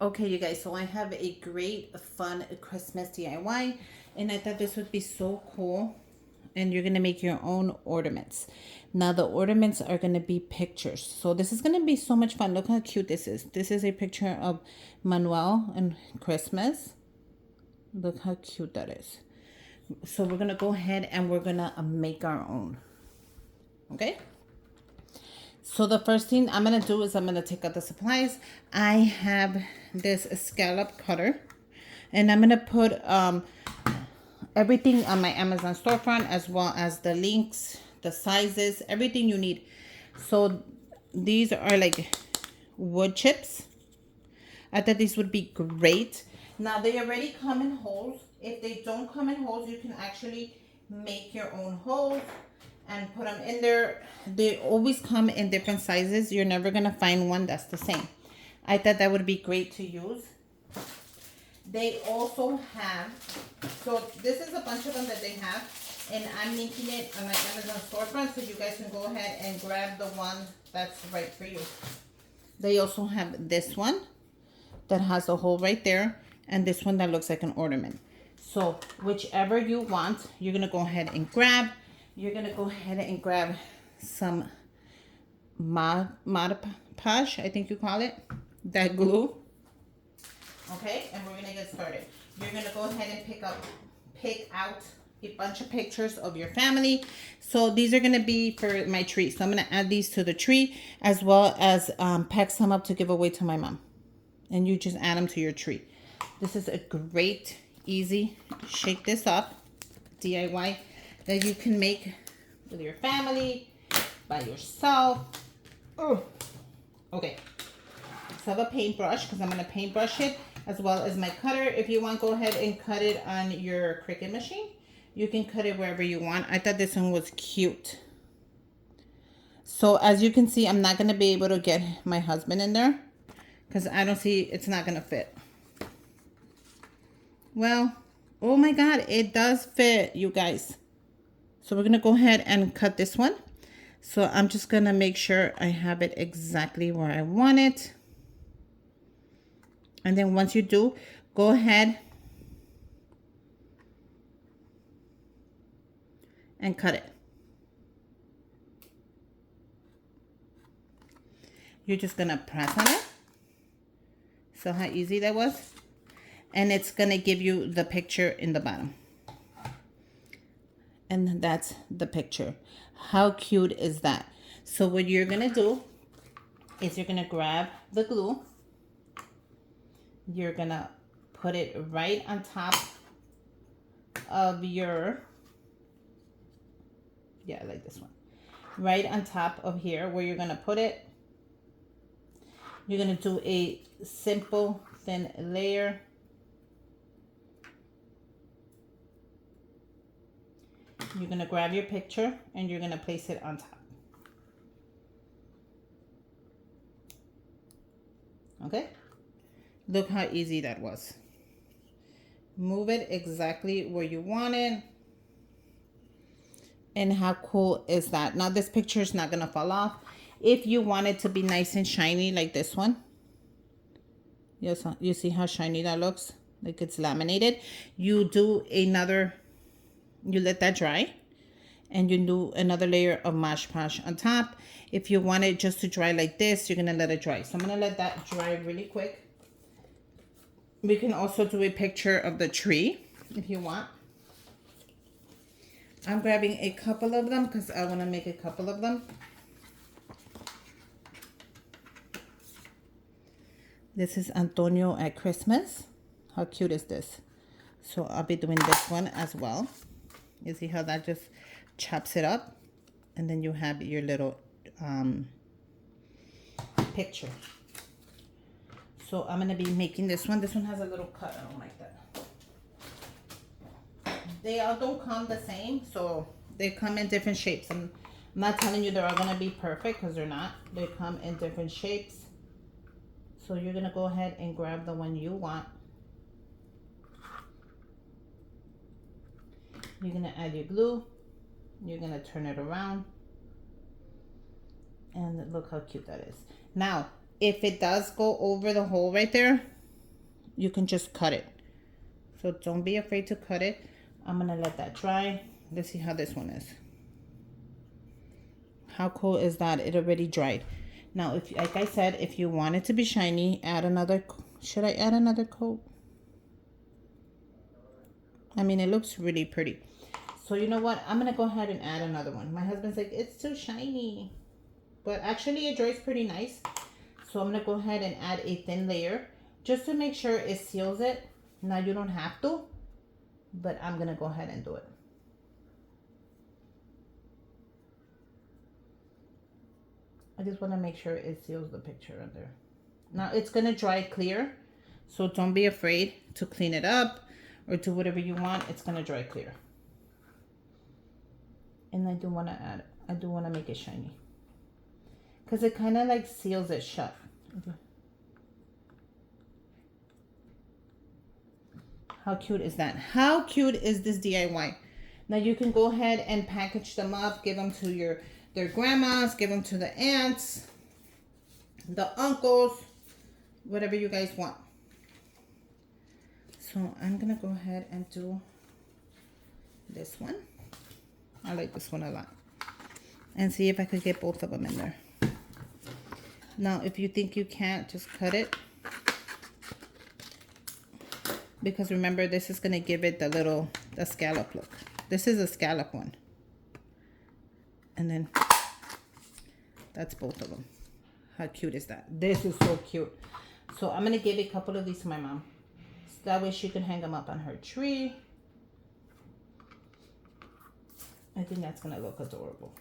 Okay, you guys, so I have a great, fun Christmas DIY, and I thought this would be so cool. And you're gonna make your own ornaments. Now, the ornaments are gonna be pictures. So, this is gonna be so much fun. Look how cute this is. This is a picture of Manuel and Christmas. Look how cute that is. So, we're gonna go ahead and we're gonna make our own. Okay? So the first thing I'm gonna do is I'm gonna take out the supplies. I have this scallop cutter, and I'm gonna put everything on my Amazon storefront, as well as the links, the sizes, everything you need. So these are like wood chips. I thought these would be great. Now they already come in holes. If they don't come in holes, you can actually make your own holes and put them in there. They always come in different sizes. You're never gonna find one that's the same. I thought that would be great to use. They also have, so this is a bunch of them that they have, and I'm linking it on my Amazon storefront so you guys can go ahead and grab the one that's right for you. They also have this one that has a hole right there, and this one that looks like an ornament. So whichever you want, you're gonna go ahead and grab. You're gonna go ahead and grab some Mod Podge, I think you call it, that glue. Okay, and we're gonna get started. You're gonna go ahead and pick out a bunch of pictures of your family. So these are gonna be for my tree. So I'm gonna add these to the tree, as well as pack some up to give away to my mom. And you just add them to your tree. This is a great, easy, shake this up DIY that you can make with your family, by yourself. Oh, okay. So I have a paintbrush because I'm going to paintbrush it, as well as my cutter. If you want, go ahead and cut it on your Cricut machine. You can cut it wherever you want. I thought this one was cute. So as you can see, I'm not going to be able to get my husband in there because I don't see, it's not going to fit. Well, oh my God, it does fit, you guys. So we're going to go ahead and cut this one. So I'm just going to make sure I have it exactly where I want it. And then once you do, go ahead and cut it. You're just going to press on it. So how easy that was. And it's going to give you the picture in the bottom. And that's the picture. How cute is that? So what you're going to do is you're going to grab the glue. You're going to put it right on top of your, yeah, I like this one. Right on top of here where you're going to put it. You're going to do a simple thin layer. You're going to grab your picture and you're going to place it on top. Okay? Look how easy that was. Move it exactly where you want it. And how cool is that? Now this picture is not going to fall off. If you want it to be nice and shiny like this one. Yes, you see how shiny that looks? Like it's laminated. You do another, you let that dry. And you do another layer of Mod Podge on top. If you want it just to dry like this, you're going to let it dry. So I'm going to let that dry really quick. We can also do a picture of the tree if you want. I'm grabbing a couple of them because I want to make a couple of them. This is Antonio at Christmas. How cute is this? So I'll be doing this one as well. You see how that just chops it up? And then you have your little picture. So I'm going to be making this one. This one has a little cut. I don't like that. They all don't come the same. So they come in different shapes. I'm not telling you they're all going to be perfect because they're not. They come in different shapes. So you're going to go ahead and grab the one you want. You're going to add your glue. You're going to turn it around. And look how cute that is. Now, if it does go over the hole right there, you can just cut it. So don't be afraid to cut it. I'm gonna let that dry. Let's see how this one is. How cool is that? It already dried. Now, if, like I said, if you want it to be shiny, add another. Should I add another coat? I mean, it looks really pretty. So you know what? I'm gonna go ahead and add another one. My husband's like, it's too shiny, but actually it dries pretty nice. So I'm gonna go ahead and add a thin layer just to make sure it seals it. Now you don't have to, but I'm gonna go ahead and do it. I just want to make sure it seals the picture under. Now it's gonna dry clear, so don't be afraid to clean it up or do whatever you want. It's gonna dry clear. And I do want to make it shiny, because it kind of like seals it shut. Okay. How cute is that? How cute is this DIY? Now you can go ahead and package them up, give them to their grandmas, give them to the aunts, the uncles, whatever you guys want. So I'm gonna go ahead and do this one. I like this one a lot. And see if I could get both of them in there. Now, if you think you can't, just cut it. Because remember, this is gonna give it the scallop look. This is a scallop one. And then that's both of them. How cute is that? This is so cute. So I'm gonna give a couple of these to my mom. So that way she can hang them up on her tree. I think that's gonna look adorable.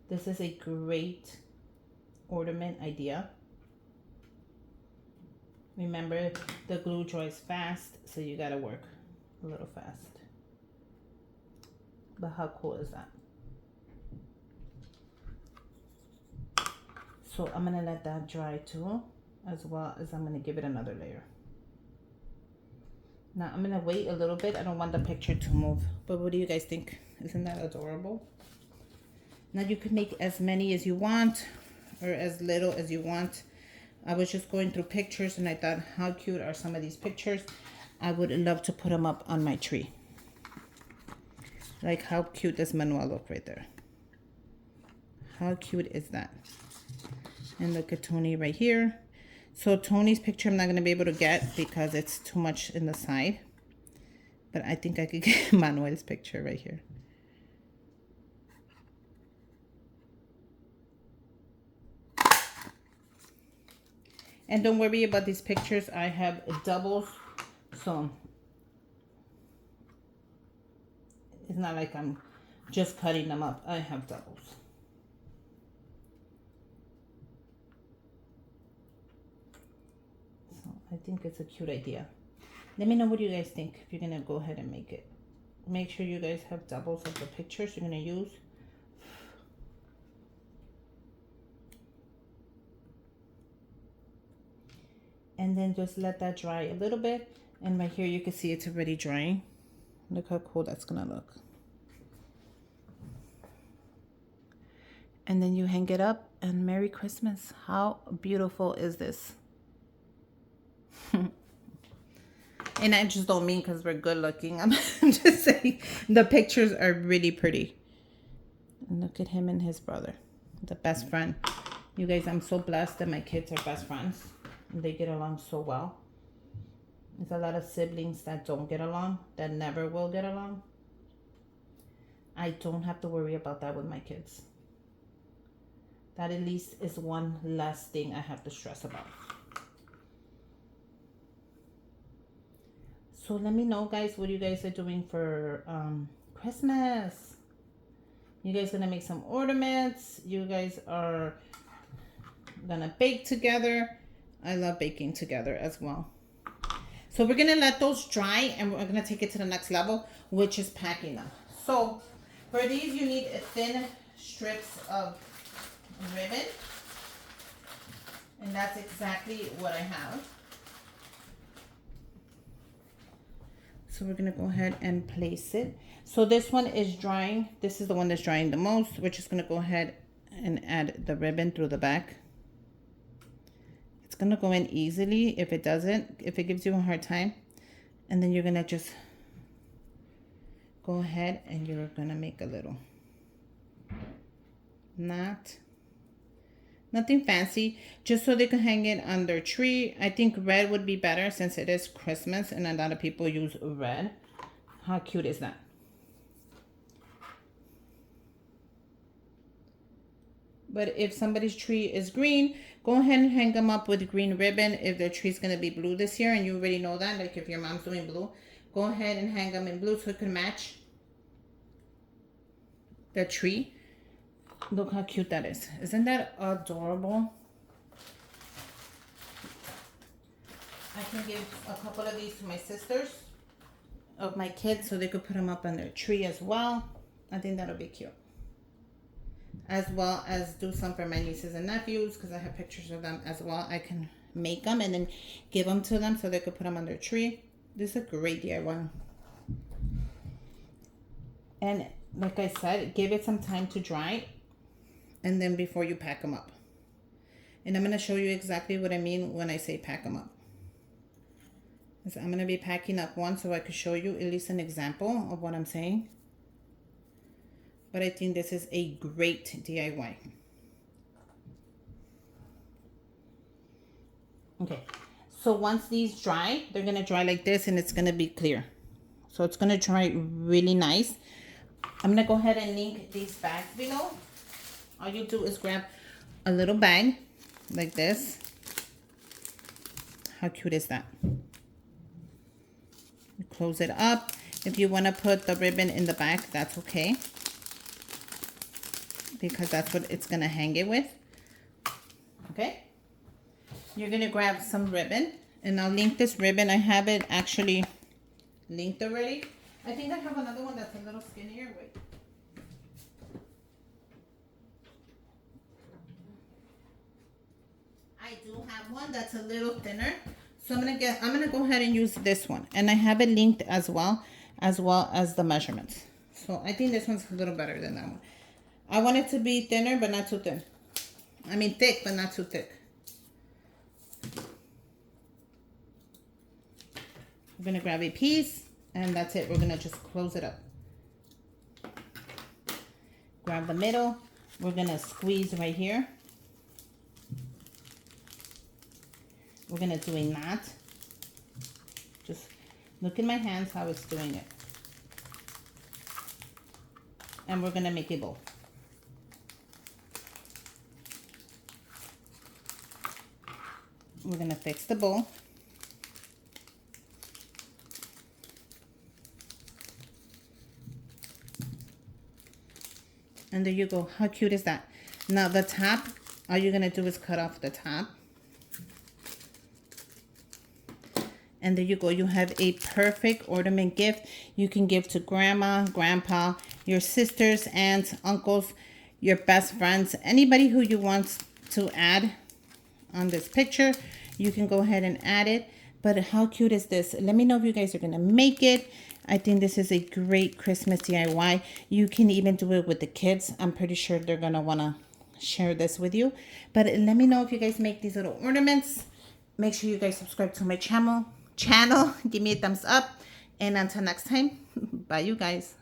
This is a great ornament idea. Remember, the glue dries fast, so you gotta work a little fast. But how cool is that? So I'm gonna let that dry too, as well as I'm gonna give it another layer. Now I'm gonna wait a little bit. I don't want the picture to move, but what do you guys think? Isn't that adorable? Now you can make as many as you want or as little as you want. I was just going through pictures and I thought, how cute are some of these pictures? I would love to put them up on my tree. Like, how cute does Manuel look right there? How cute is that? And look at Tony right here. So Tony's picture I'm not going to be able to get because it's too much in the side. But I think I could get Manuel's picture right here. And don't worry about these pictures. I have doubles. So it's not like I'm just cutting them up. I have doubles. I think it's a cute idea. Let me know what you guys think if you're going to go ahead and make it. Make sure you guys have doubles of the pictures you're going to use. And then just let that dry a little bit. And right here you can see it's already drying. Look how cool that's going to look. And then you hang it up and Merry Christmas. How beautiful is this? And I just don't mean because we're good looking. I'm just saying the pictures are really pretty. And look at him and his brother, the best friend. You guys, I'm so blessed that my kids are best friends. And they get along so well. There's a lot of siblings that don't get along, that never will get along. I don't have to worry about that with my kids. That at least is one less thing I have to stress about. So let me know, guys, what you guys are doing for Christmas. You guys gonna make some ornaments. You guys are gonna bake together. I love baking together as well. So we're gonna let those dry and we're gonna take it to the next level, which is packing them. So for these, you need thin strips of ribbon. And that's exactly what I have. So we're gonna go ahead and place it. So this one is drying. This is the one that's drying the most. We're just gonna go ahead and add the ribbon through the back. It's gonna go in easily. If it doesn't, if it gives you a hard time, and then you're gonna just go ahead and you're gonna make a little knot. Nothing fancy, just so they can hang it on their tree. I think red would be better since it is Christmas and a lot of people use red. How cute is that? But if somebody's tree is green, go ahead and hang them up with green ribbon. If their tree's going to be blue this year, and you already know that, like if your mom's doing blue, go ahead and hang them in blue so it can match the tree. Look how cute that is. Isn't that adorable? I can give a couple of these to my sisters of my kids so they could put them up on their tree as well. I think that'll be cute. As well as do some for my nieces and nephews because I have pictures of them as well. I can make them and then give them to them so they could put them on their tree. This is a great DIY. And like I said, give it some time to dry and then before you pack them up. And I'm going to show you exactly what I mean when I say pack them up. So I'm going to be packing up one so I could show you at least an example of what I'm saying. But I think this is a great DIY. Okay, so once these dry, they're going to dry like this and it's going to be clear. So it's going to dry really nice. I'm going to go ahead and link these bags below. All you do is grab a little bag like this. How cute is that? You close it up. If you want to put the ribbon in the back, that's okay, because that's what it's going to hang it with. Okay. You're going to grab some ribbon, and I'll link this ribbon. I have it actually linked already. I think I have another one that's a little skinnier. Wait. I do have one that's a little thinner. So I'm gonna go ahead and use this one. And I have it linked as well as the measurements. So I think this one's a little better than that one. I want it to be thinner, but not too thin. I mean thick, but not too thick. We're gonna grab a piece, and that's it. We're gonna just close it up. Grab the middle. We're gonna squeeze right here. We're gonna do a knot. Just look in my hands how it's doing it. And we're gonna make a bow. We're gonna fix the bow. And there you go. How cute is that? Now the top, all you're gonna do is cut off the top. And there you go. You have a perfect ornament gift you can give to grandma, grandpa, your sisters, aunts, uncles, your best friends, anybody who you want to add on this picture. You can go ahead and add it. But how cute is this? Let me know if you guys are going to make it. I think this is a great Christmas DIY. You can even do it with the kids. I'm pretty sure they're going to want to share this with you. But let me know if you guys make these little ornaments. Make sure you guys subscribe to my channel. Give me a thumbs up. And until next time, bye you guys.